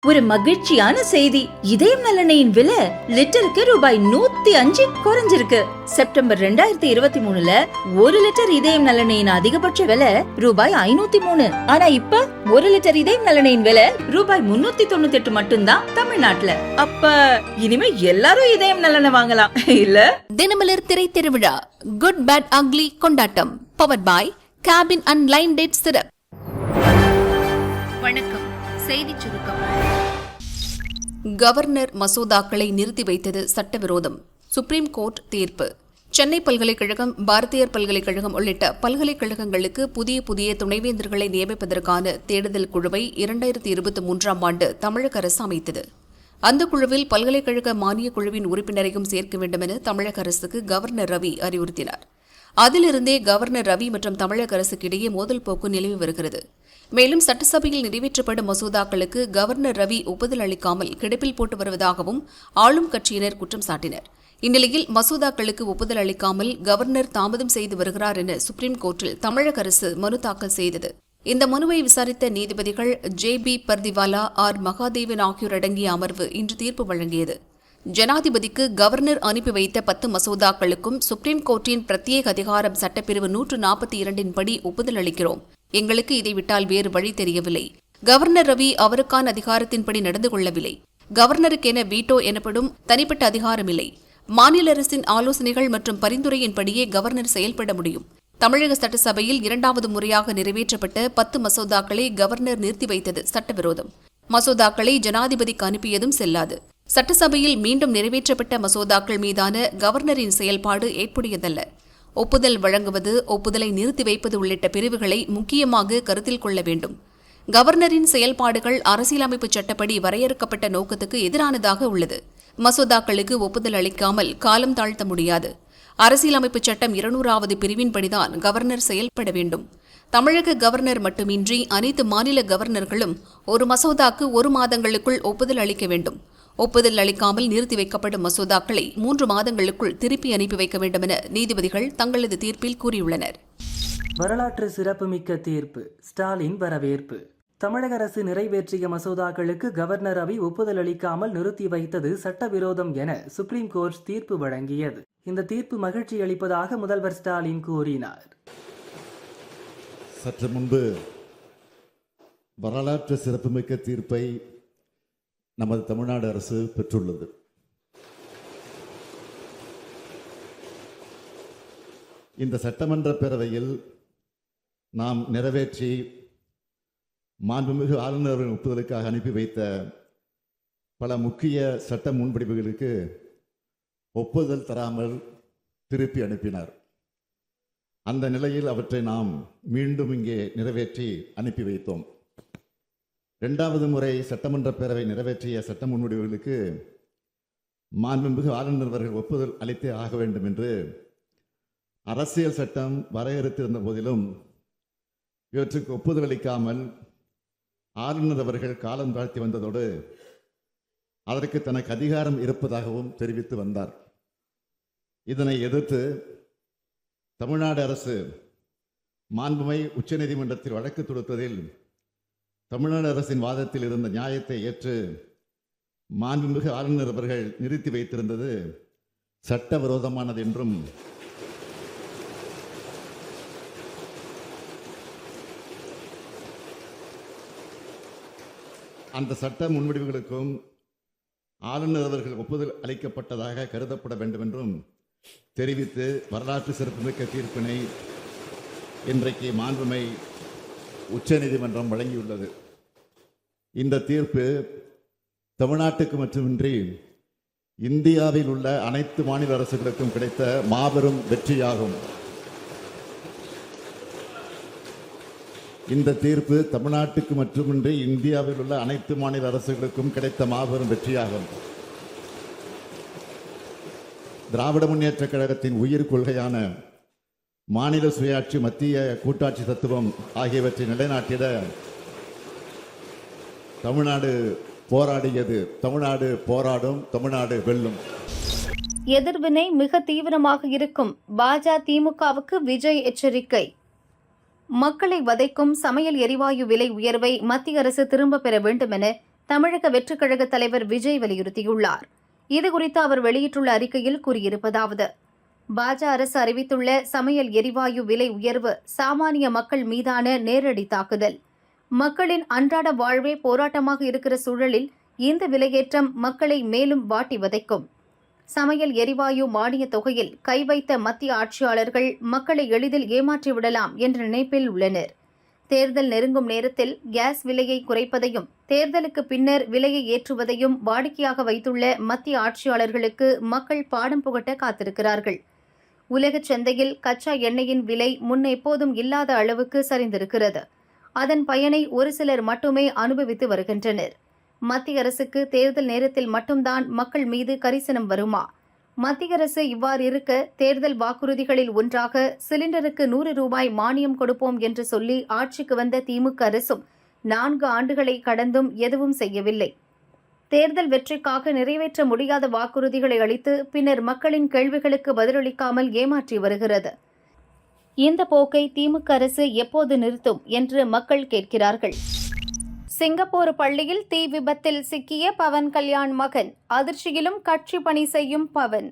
ஒரு மகிழ்ச்சியான செய்தி. இதயம் நல்லெண்ணெயின் விலை லிட்டருக்கு ரூபாய் 105 குறைஞ்சிருக்கு. செப்டம்பர் 2023ல 1 லிட்டர் இதயம் நல்லெண்ணெயின் அதிகபட்ச விலை ரூபாய் 503. ஆனா இப்ப 1 லிட்டர் இதயம் நல்லெண்ணெயின் விலை ரூபாய் 398 மட்டும்தான் தமிழ்நாட்டுல. அப்ப இனிமே எல்லாரும் இதயம் நல்லெண்ணெய் வாங்கலாம் இல்ல? தினமலர் திரை திருவிழா குட் பேட் அக்லி கொண்டாட்டம் powered by cabin and line date syrup. வணக்கம். செய்தி சுருக்கம். கவர்னர் மசோதாக்களை நிறுத்தி வைத்தது சட்டவிரோதம். சுப்ரீம் கோர்ட் தீர்ப்பு. சென்னை பல்கலைக்கழகம், பாரதியார் பல்கலைக்கழகம் உள்ளிட்ட பல்கலைக்கழகங்களுக்கு புதிய துணைவேந்தர்களை நியமிப்பதற்கான தேடுதல் குழுவை 2023ஆம் ஆண்டு தமிழக அரசு அமைத்தது. அந்த குழுவில் பல்கலைக்கழக மானியக் குழுவின் உறுப்பினரையும் சேர்க்க வேண்டும் என தமிழக அரசுக்கு கவர்னர் ரவி அறிவுறுத்தினார். அதிலிருந்தே கவர்னர் ரவி மற்றும் தமிழக அரசுக்கு இடையே மோதல் போக்கு நிலவி வருகிறது. மேலும் சட்டசபையில் நிறைவேற்றப்படும் மசோதாக்களுக்கு கவர்னர் ரவி ஒப்புதல் அளிக்காமல் கிடப்பில் போட்டு வருவதாகவும் ஆளும் கட்சியினர் குற்றம் சாட்டினர். இந்நிலையில் மசோதாக்களுக்கு ஒப்புதல் அளிக்காமல் கவர்னர் தாமதம் செய்து வருகிறார் என சுப்ரீம் கோர்ட்டில் தமிழக அரசு மனு தாக்கல் செய்தது. இந்த மனுவை விசாரித்த நீதிபதிகள் ஜே.பி. பர்திவாலா, ஆர். மகாதேவன் ஆகியோர் அடங்கிய அமர்வு இன்று தீர்ப்பு வழங்கியது. ஜனாதிபதிக்கு கவர்னர் அனுப்பி வைத்த 10 மசோதாக்களுக்கும் சுப்ரீம் கோர்ட்டின் பிரத்யேக அதிகாரம் சட்டப்பிரிவு 142 படி ஒப்புதல் அளிக்கிறோம். எங்களுக்கு இதை விட்டால் வேறு வழி தெரியவில்லை. கவர்னர் ரவி அவருக்கான அதிகாரத்தின்படி நடந்து கொள்ளவில்லை. கவர்னருக்கென வீட்டோ எனப்படும் தனிப்பட்ட அதிகாரம் இல்லை. மாநில அரசின் ஆலோசனைகள் மற்றும் பரிந்துரையின்படியே கவர்னர் செயல்பட முடியும். தமிழக சட்டசபையில் 2வது முறையாக நிறைவேற்றப்பட்ட 10 மசோதாக்களை கவர்னர் நிறுத்தி வைத்தது சட்டவிரோதம். மசோதாக்களை ஜனாதிபதிக்கு அனுப்பியதும் செல்லாது. சட்டசபையில் மீண்டும் நிறைவேற்றப்பட்ட மசோதாக்கள் மீதான கவர்னரின் செயல்பாடு ஏற்புடையதல்ல. ஒப்புதல் வழங்குவது, ஒப்புதலை நிறுத்தி வைப்பது உள்ளிட்ட பிரிவுகளை முக்கியமாக கருத்தில் கொள்ள வேண்டும். கவர்னரின் செயல்பாடுகள் அரசியலமைப்பு சட்டப்படி வரையறுக்கப்பட்ட நோக்கத்துக்கு எதிரானதாக உள்ளது. மசோதாக்களுக்கு ஒப்புதல் அளிக்காமல் காலம் தாழ்த்த முடியாது. அரசியலமைப்பு சட்டம் 200வது பிரிவின்படிதான் கவர்னர் செயல்பட வேண்டும். தமிழக கவர்னர் மட்டுமின்றி அனைத்து மாநில கவர்னர்களும் ஒரு மசோதாக்கு 1 மாதங்களுக்குள் ஒப்புதல் அளிக்க வேண்டும். ஒப்புதல் அளிக்காமல் நிறுத்தி வைக்கப்படும் மசோதாக்களை 3 மாதங்களுக்குள் திருப்பி அனுப்பி வைக்க வேண்டும் என நீதிபதிகள் தங்களது தீர்ப்பில் கூறியுள்ளனர். வரலாற்று சிறப்புமிக்க தீர்ப்பு. ஸ்டாலின் வரவேற்பு. தமிழக அரசு நிறைவேற்றிய மசோதாக்களுக்கு கவர்னர் ரவி ஒப்புதல் அளிக்காமல் நிறுத்தி வைத்தது சட்டவிரோதம் என சுப்ரீம் கோர்ட் தீர்ப்பு வழங்கியது. இந்த தீர்ப்பு மகிழ்ச்சி அளிப்பதாக முதல்வர் ஸ்டாலின் கூறினார். சற்று முன்பு வரலாற்று சிறப்புமிக்க தீர்ப்பை நமது தமிழ்நாடு அரசு பெற்றுள்ளது. இந்த சட்டமன்ற பேரவையில் நாம் நிறைவேற்றி மாண்புமிகு ஆளுநரின் ஒப்புதலுக்காக அனுப்பி வைத்த பல முக்கிய சட்ட முன்வடிவுகளுக்கு ஒப்புதல் தராமல் திருப்பி அனுப்பினார். அந்த நிலையில் அவற்றை நாம் மீண்டும் இங்கே நிறைவேற்றி அனுப்பி வைத்தோம். 2வது முறை சட்டமன்ற பேரவை நிறைவேற்றிய சட்ட முன்வடிவுகளுக்கு மாண்புமிகு ஆளுநர் அவர்கள் ஒப்புதல் அளித்தே ஆக வேண்டும் என்று அரசியல் சட்டம் வரையறுத்திருந்த போதிலும் இவற்றுக்கு ஒப்புதல் அளிக்காமல் ஆளுநர் அவர்கள் காலம் தாழ்த்தி வந்ததோடு அதற்கு தனக்கு அதிகாரம் இருப்பதாகவும் தெரிவித்து வந்தார். இதனை எதிர்த்து தமிழ்நாடு அரசு மாண்புமை உச்சநீதிமன்றத்தில் வழக்கு தொடுத்ததில் தமிழ்நாடு அரசின் வாதத்தில் இருந்த நியாயத்தை ஏற்று மாண்புமிகு ஆளுநர் அவர்கள் நிறுத்தி வைத்திருந்தது சட்டவிரோதமானது என்றும் அந்த சட்ட முன்வடிவுகளுக்கும் ஆளுநர் அவர்கள் ஒப்புதல் அளிக்கப்பட்டதாக கருதப்பட வேண்டும் என்றும் தெரிவித்து வரலாற்று சிறப்புமிக்க தீர்ப்பினை இன்றைக்கு மாண்புமை உச்சநீதிமன்றம் வழங்கியுள்ளது. இந்த தீர்ப்பு தமிழ்நாட்டுக்கு மட்டுமின்றி இந்தியாவில் உள்ள அனைத்து மாநில அரசுகளுக்கும் கிடைத்த மாபெரும் வெற்றியாகும். இந்த தீர்ப்பு தமிழ்நாட்டுக்கு மட்டுமின்றி இந்தியாவில் உள்ள அனைத்து மாநில அரசுகளுக்கும் கிடைத்த மாபெரும் வெற்றியாகும். திராவிட முன்னேற்ற கழகத்தின் உயிர் கொள்கையான மாநில சுயாட்சி, மத்திய கூட்டாட்சி தத்துவம் ஆகியவற்றை நிலைநாட்டிட தமிழ்நாடு போராடியது. தமிழ்நாடு போராடும், தமிழ்நாடு வெல்லும். எதிர்வினை மிக தீவிரமாக இருக்கும். பாஜ-திமுகவுக்கு விஜய் எச்சரிக்கை. மக்களை வதைக்கும் சமையல் எரிவாயு விலை உயர்வை மத்திய அரசு திரும்ப பெற வேண்டும் என தமிழக வெற்றிக் கழக தலைவர் விஜய் வலியுறுத்தியுள்ளார். இதுகுறித்து அவர் வெளியிட்டுள்ள அறிக்கையில் கூறியிருப்பதாவது: பாஜ அரசு அறிவித்துள்ள சமையல் எரிவாயு விலை உயர்வு சாமானிய மக்கள் மீதான நேரடி தாக்குதல். மக்களின் அன்றாட வாழ்வே போராட்டமாக இருக்கிற சூழலில் இந்த விலையேற்றம் மக்களை மேலும் வாட்டி வதைக்கும். சமையல் எரிவாயு மானிய தொகையில் கை வைத்த மத்திய ஆட்சியாளர்கள் மக்களை எளிதில் ஏமாற்றிவிடலாம் என்ற நினைப்பில் உள்ளனர். தேர்தல் நெருங்கும் நேரத்தில் கேஸ் விலையை குறைப்பதையும் தேர்தலுக்கு பின்னர் விலையை ஏற்றுவதையும் வாடிக்கையாக வைத்துள்ள மத்திய ஆட்சியாளர்களுக்கு மக்கள் பாடம் புகட்ட காத்திருக்கிறார்கள். உலகச் சந்தையில் கச்சா எண்ணெயின் விலை முன் எப்போதும் இல்லாத அளவுக்கு சரிந்திருக்கிறது. அதன் பயனை ஒரு சிலர் மட்டுமே அனுபவித்து வருகின்றனர். மத்திய அரசுக்கு தேர்தல் நேரத்தில் மட்டும்தான் மக்கள் மீது கரிசனம் வருமா? மத்திய அரசு இவ்வாறு இருக்க தேர்தல் வாக்குறுதிகளில் ஒன்றாக சிலிண்டருக்கு 100 ரூபாய் மானியம் கொடுப்போம் என்று சொல்லி ஆட்சிக்கு வந்த திமுக அரசும் 4 ஆண்டுகளை கடந்தும் எதுவும் செய்யவில்லை. தேர்தல் வெற்றிக்காக நிறைவேற்ற முடியாத வாக்குறுதிகளை அளித்து பின்னர் மக்களின் கேள்விகளுக்கு பதிலளிக்காமல் ஏமாற்றி வருகிறது. இந்த போக்கை திமுக அரசு எப்போது நிறுத்தும் என்று மக்கள் கேட்கிறார்கள். சிங்கப்பூர் பள்ளியில் தீ விபத்தில் சிக்கிய பவன் கல்யாண் மகன், அதிர்ச்சியிலும் கட்சி பணி செய்யும் பவன்.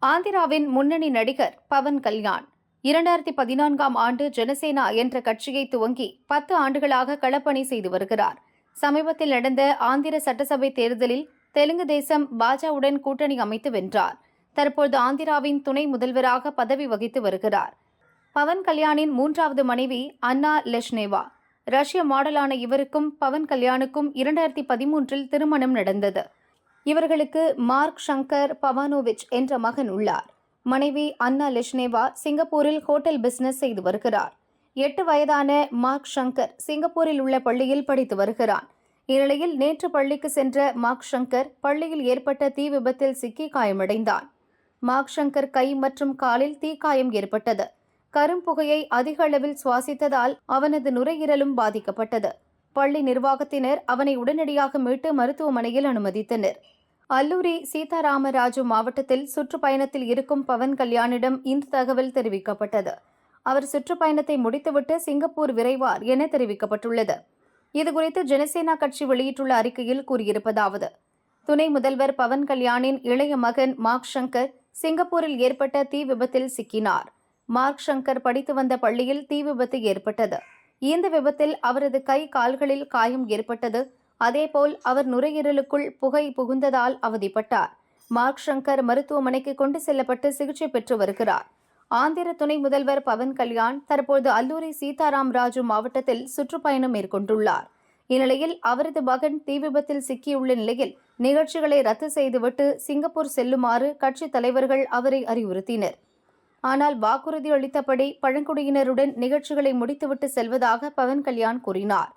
ஆந்திராவின் முன்னணி நடிகர் பவன் கல்யாண் 2014ஆம் ஆண்டு ஜனசேனா என்ற கட்சியை துவங்கி 10 ஆண்டுகளாக களப்பணி செய்து வருகிறார். சமீபத்தில் நடந்த ஆந்திர சட்டசபை தேர்தலில் தெலுங்கு தேசம் பாஜவுடன் கூட்டணி அமைத்து வென்றார். தற்போது ஆந்திராவின் துணை முதல்வராக பதவி வகித்து வருகிறார். பவன் கல்யாணின் 3வது மனைவி அன்னா லெஷ்னேவா. ரஷ்ய மாடலான இவருக்கும் பவன் கல்யாணுக்கும் 2013இல் திருமணம் நடந்தது. இவர்களுக்கு மார்க் ஷங்கர் பவானோவிச் என்ற மகன் உள்ளார். மனைவி அன்னா லெஷ்னேவா சிங்கப்பூரில் ஹோட்டல் பிசினஸ் செய்து வருகிறார். 8 வயதான மார்க் ஷங்கர் சிங்கப்பூரில் உள்ள பள்ளியில் படித்து வருகிறான். இந்நிலையில் நேற்று பள்ளிக்கு சென்ற மார்க் ஷங்கர் பள்ளியில் ஏற்பட்ட தீ விபத்தில் சிக்கி காயமடைந்தான். மார்க் ஷங்கர் கை மற்றும் காலில் தீக்காயம் ஏற்பட்டது. கரும்புகையை அதிக அளவில் சுவாசித்ததால் அவனது நுரையீரலும் பாதிக்கப்பட்டது. பள்ளி நிர்வாகத்தினர் அவனை உடனடியாக மீட்டு மருத்துவமனையில் அனுமதித்தனர். அல்லூரி சீதாராமராஜு மாவட்டத்தில் சுற்றுப்பயணத்தில் இருக்கும் பவன் கல்யாணிடம் இந்த தகவல் தெரிவிக்கப்பட்டது. அவர் சுற்றுப்பயணத்தை முடித்துவிட்டு சிங்கப்பூர் விரைவார் என தெரிவிக்கப்பட்டுள்ளது. இதுகுறித்து ஜனசேனா கட்சி வெளியிட்டுள்ள அறிக்கையில் கூறியிருப்பதாவது: துணை முதல்வர் பவன் கல்யாணின் இளைய மகன் மார்க் ஷங்கர் சிங்கப்பூரில் ஏற்பட்ட தீ விபத்தில் சிக்கினார். மார்க் ஷங்கர் படித்து வந்த பள்ளியில் தீ விபத்து ஏற்பட்டது. இந்த விபத்தில் அவரது கை கால்களில் காயம் ஏற்பட்டது. அதேபோல் அவர் நுரையீரலுக்குள் புகை புகுந்ததால் அவதிப்பட்டார். மார்க் ஷங்கர் மருத்துவமனைக்கு கொண்டு செல்லப்பட்டு சிகிச்சை பெற்று வருகிறார். ஆந்திர துணை முதல்வர் பவன் கல்யாண் தற்போது அல்லூரி சீதாராம் ராஜு மாவட்டத்தில் சுற்றுப்பயணம் மேற்கொண்டுள்ளார். இந்நிலையில் அவரது மகன் தீ விபத்தில் சிக்கியுள்ள நிலையில் நிகழ்ச்சிகளை ரத்து செய்துவிட்டு சிங்கப்பூர் செல்லுமாறு கட்சித் தலைவர்கள் அவரை அறிவுறுத்தினர். ஆனால் வாக்குறுதி அளித்தபடி பழங்குடியினருடன் நிகழ்ச்சிகளை முடித்துவிட்டு செல்வதாக பவன் கல்யாண் கூறினார்.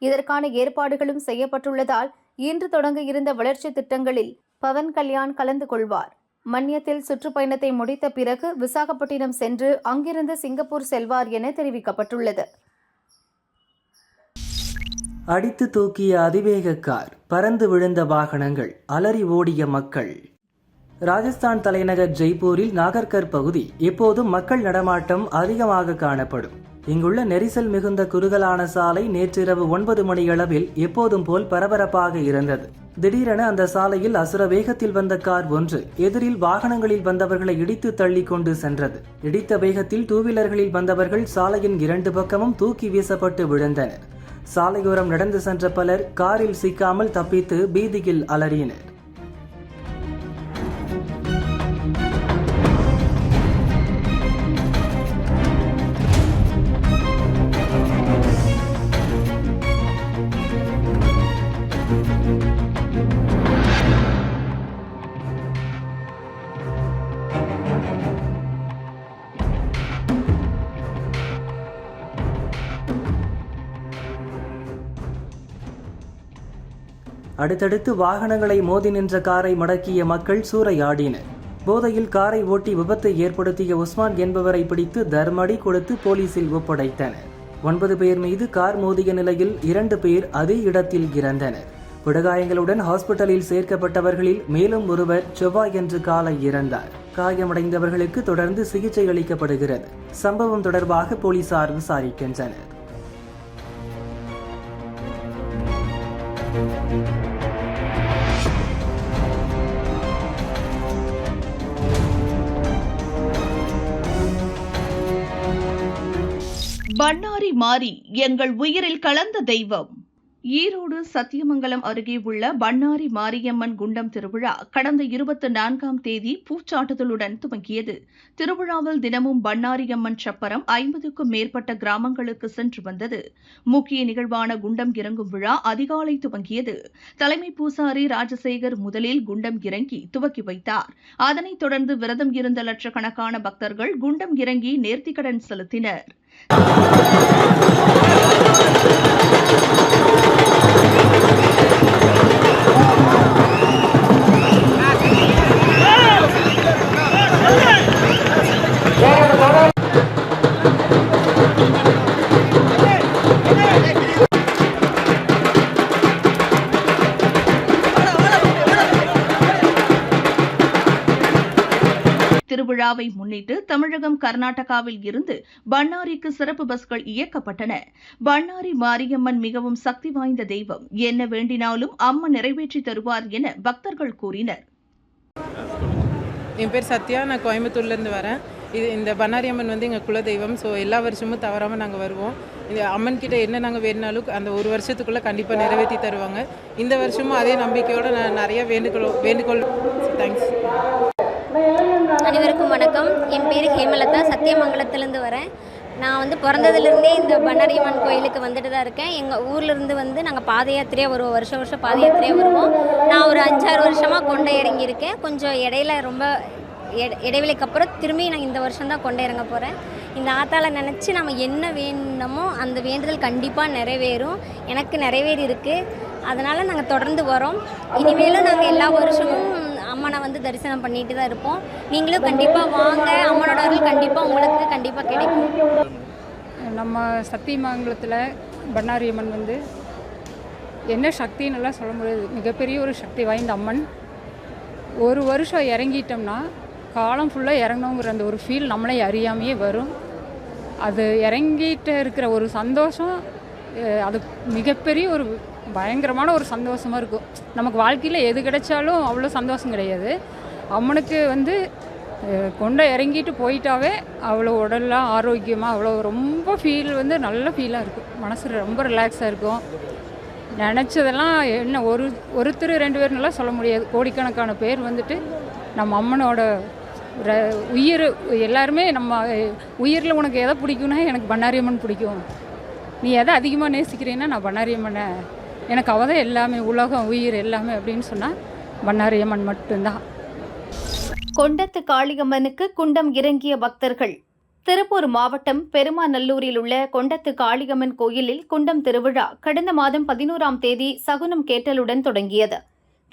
இதற்கான ஏற்பாடுகளும் செய்யப்பட்டுள்ளதால் இன்று தொடங்க இருந்த வளர்ச்சி திட்டங்களில் பவன் கல்யாண் கலந்து கொள்வார். மன்யத்தில் சுற்றுப்பயணத்தை முடித்த பிறகு விசாகப்பட்டினம் சென்று அங்கிருந்து சிங்கப்பூர் செல்வார் என தெரிவிக்கப்பட்டுள்ளது. அடித்து தூக்கிய அதிவேக கார், பறந்து விழுந்த வாகனங்கள், அலறி ஓடிய மக்கள். ராஜஸ்தான் தலைநகர் ஜெய்ப்பூரில் நாகர்கர் பகுதி எப்போதும் மக்கள் நடமாட்டம் அதிகமாக காணப்படும். இங்குள்ள நெரிசல் மிகுந்த குறுகலான சாலை நேற்றிரவு 9 மணியளவில் எப்போதும் போல் பரபரப்பாக இருந்தது. திடீரென அந்த சாலையில் அசுர வேகத்தில் வந்த கார் ஒன்று எதிரில் வாகனங்களில் வந்தவர்களை இடித்து தள்ளி கொண்டு சென்றது. இடித்த வேகத்தில் 2 வீலர்களில் வந்தவர்கள் சாலையின் 2 பக்கமும் தூக்கி வீசப்பட்டு விழுந்தனர். சாலையோரம் நடந்து சென்ற பலர் காரில் சிக்காமல் தப்பித்து பீதியில் அலறினர். அடுத்தடுத்து வாகனங்களை மோதி நின்ற காரை மடக்கிய மக்கள் சூறையாடினர். போதையில் காரை ஓட்டி விபத்தை ஏற்படுத்திய உஸ்மான் என்பவரை பிடித்து தர்மடி கொடுத்து போலீசில் ஒப்படைத்தனர். 9 பேர் மீது கார் மோதிய நிலையில் 2 பேர் அதே இடத்தில் இறந்தனர். விடகாயங்களுடன் ஹாஸ்பிட்டலில் சேர்க்கப்பட்டவர்களில் மேலும் ஒருவர் செவ்வாயன்று காலை இறந்தார். காயமடைந்தவர்களுக்கு தொடர்ந்து சிகிச்சை அளிக்கப்படுகிறது. சம்பவம் தொடர்பாக போலீசார் விசாரிக்கின்றனர். பண்ணாரி மாரி எங்கள் உயிரில் கலந்த தெய்வம். ஈரோடு சத்தியமங்கலம் அருகே உள்ள பண்ணாரி மாரியம்மன் குண்டம் திருவிழா கடந்த 24ஆம் தேதி பூச்சாட்டுதலுடன் துவங்கியது. திருவிழாவில் தினமும் பண்ணாரியம்மன் சப்பரம் 50க்கும் மேற்பட்ட கிராமங்களுக்கு சென்று வந்தது. முக்கிய நிகழ்வான குண்டம் இறங்கும் விழா அதிகாலை துவங்கியது. தலைமை பூசாரி ராஜசேகர் முதலில் குண்டம் இறங்கி துவக்கி வைத்தார். அதனைத் தொடர்ந்து விரதம் இருந்த லட்சக்கணக்கான பக்தர்கள் குண்டம் இறங்கி நேர்த்திக்கடன் செலுத்தினர். திருவிழாவை முன்னிட்டு தமிழகம் கர்நாடகாவில் இருந்து பண்ணாரிக்கு சிறப்பு பஸ்கள் இயக்கப்பட்டன. பண்ணாரி மாரியம்மன் மிகவும் சக்தி வாய்ந்த தெய்வம். என்ன வேண்டினாலும் அம்மன் நிறைவேற்றி தருவார் என பக்தர்கள் கூறினர். என் பேர் சத்யா, நான் கோயம்புத்தூர்லேருந்து வரேன். இந்த பண்ணாரி அம்மன் எங்கள் குலதெய்வம். ஸோ எல்லா வருஷமும் தவறாமல் நாங்கள் வருவோம். இந்த அம்மன் கிட்ட என்ன நாங்கள் வேணுனாலும் அந்த ஒரு வருஷத்துக்குள்ளே கண்டிப்பாக நிறைவேற்றி தருவாங்க. இந்த வருஷமும் அதே நம்பிக்கையோடு நான் நிறைய வேண்டுகோள். தேங்க்ஸ். அனைவருக்கும் வணக்கம். என் பேர் ஹேமலதா, சத்தியமங்கலத்திலேருந்து வரேன். நான் பிறந்ததுலேருந்தே இந்த பண்ணாரியம்மன் கோயிலுக்கு வந்துட்டு தான் இருக்கேன். எங்கள் ஊர்லேருந்து நாங்கள் பாத யாத்திரையாக வருவோம். வருஷம் பாத யாத்திரையாக வருவோம். நான் ஒரு 5-6 வருஷமாக கொண்டை இறங்கியிருக்கேன். கொஞ்சம் இடையில ரொம்ப இடைவெளிக்கு அப்புறம் திரும்பி நான் இந்த வருஷம் தான் கொண்டை இறங்க போகிறேன். இந்த ஆத்தால நினச்சி நம்ம என்ன வேணுமோ அந்த வேண்டுதல் கண்டிப்பாக நிறைவேறும். எனக்கு நிறைவேறி இருக்குது. அதனால் நாங்கள் தொடர்ந்து வரோம். இனிமேலும் நாங்கள் எல்லா வருஷமும் அம்மனை தரிசனம் பண்ணிட்டு தான் இருப்போம். நீங்களும் கண்டிப்பாக வாங்க. அம்மனோட அருள் கண்டிப்பாக உங்களுக்கு கண்டிப்பாக கிடைக்கும். நம்ம சத்தியமங்கலத்தில் பண்ணாரி அம்மன் என்ன சக்தின்னு சொல்ல முடியாது. மிகப்பெரிய ஒரு சக்தி வாய்ந்த அம்மன். ஒரு வருஷம் இறங்கிட்டோம்னா காலம் ஃபுல்லாக இறங்கணுங்கிற அந்த ஒரு ஃபீல் நம்மளே அறியாமையே வரும். அது இறங்கிட்டு இருக்கிற ஒரு சந்தோஷம், அது மிகப்பெரிய ஒரு பயங்கரமான ஒரு சந்தோஷமாக இருக்கும். நமக்கு வாழ்க்கையில் எது கிடைச்சாலும் அவ்வளோ சந்தோஷம் கிடையாது. அம்மனுக்கு கொண்டை இறங்கிட்டு போயிட்டாவே அவ்வளோ உடல்லாம் ஆரோக்கியமாக அவ்வளோ ரொம்ப ஃபீல் நல்ல ஃபீலாக இருக்கும். மனசு ரொம்ப ரிலாக்ஸாக இருக்கும். நினச்சதெல்லாம் என்ன ஒருத்தர் 2 பேர்னால சொல்ல முடியாது. கோடிக்கணக்கான பேர் நம்ம அம்மனோட உயிர் எல்லாருமே நம்ம உயிரில் உனக்கு எதை பிடிக்கும்னா எனக்கு பண்ணாரி அம்மன் பிடிக்கும், நீ எதை அதிகமாக நேசிக்கிறீன்னா நான் பண்ணாரி அம்மனை, எனக்கு அவள் தான் எல்லாமே, உலகம் உயிர் எல்லாமே அப்படின்னு சொன்னால் பண்ணாரி அம்மன் மட்டும்தான். கொண்டத்து காளியம்மனுக்கு குண்டம் இறங்கிய பக்தர்கள். திருப்பூர் மாவட்டம் பெருமாநல்லூரில் உள்ள கொண்டத்து காளியம்மன் கோயிலில் குண்டம் திருவிழா கடந்த மாதம் 11ஆம் தேதி சகுனம் கேட்டலுடன் தொடங்கியது.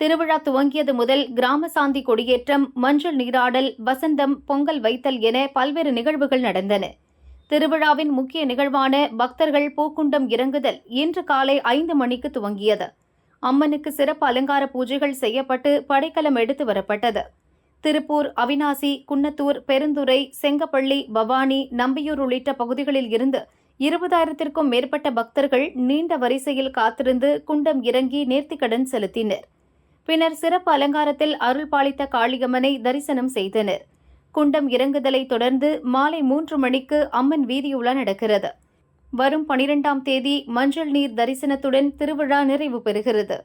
திருவிழா துவங்கியது முதல் கிராம சாந்தி கொடியேற்றம், மஞ்சள் நீராடல், வசந்தம், பொங்கல் வைத்தல் என பல்வேறு நிகழ்வுகள் நடந்தன. திருவிழாவின் முக்கிய நிகழ்வான பக்தர்கள் பூக்குண்டம் இறங்குதல் இன்று காலை 5 மணிக்கு துவங்கியது. அம்மனுக்கு சிறப்பு அலங்கார பூஜைகள் செய்யப்பட்டு படைக்கலம் எடுத்து வரப்பட்டது. திருப்பூர், அவிநாசி, குன்னத்தூர், பெருந்துறை, செங்கப்பள்ளி, பவானி, நம்பியூர் உள்ளிட்ட பகுதிகளில் இருந்து 20,000த்திற்கும் மேற்பட்ட பக்தர்கள் நீண்ட வரிசையில் காத்திருந்து குண்டம் இறங்கி நேர்த்திக்கடன் செலுத்தினர். பின்னர் சிறப்பு அலங்காரத்தில் அருள் பாலித்த காளியம்மனை தரிசனம் செய்தனர். குண்டம் இறங்குதலை தொடர்ந்து மாலை 3 மணிக்கு அம்மன் வீதியுலா நடக்கிறது. வரும் 12ஆம் தேதி மஞ்சள் நீர் தரிசனத்துடன் திருவிழா நிறைவு பெறுகிறது.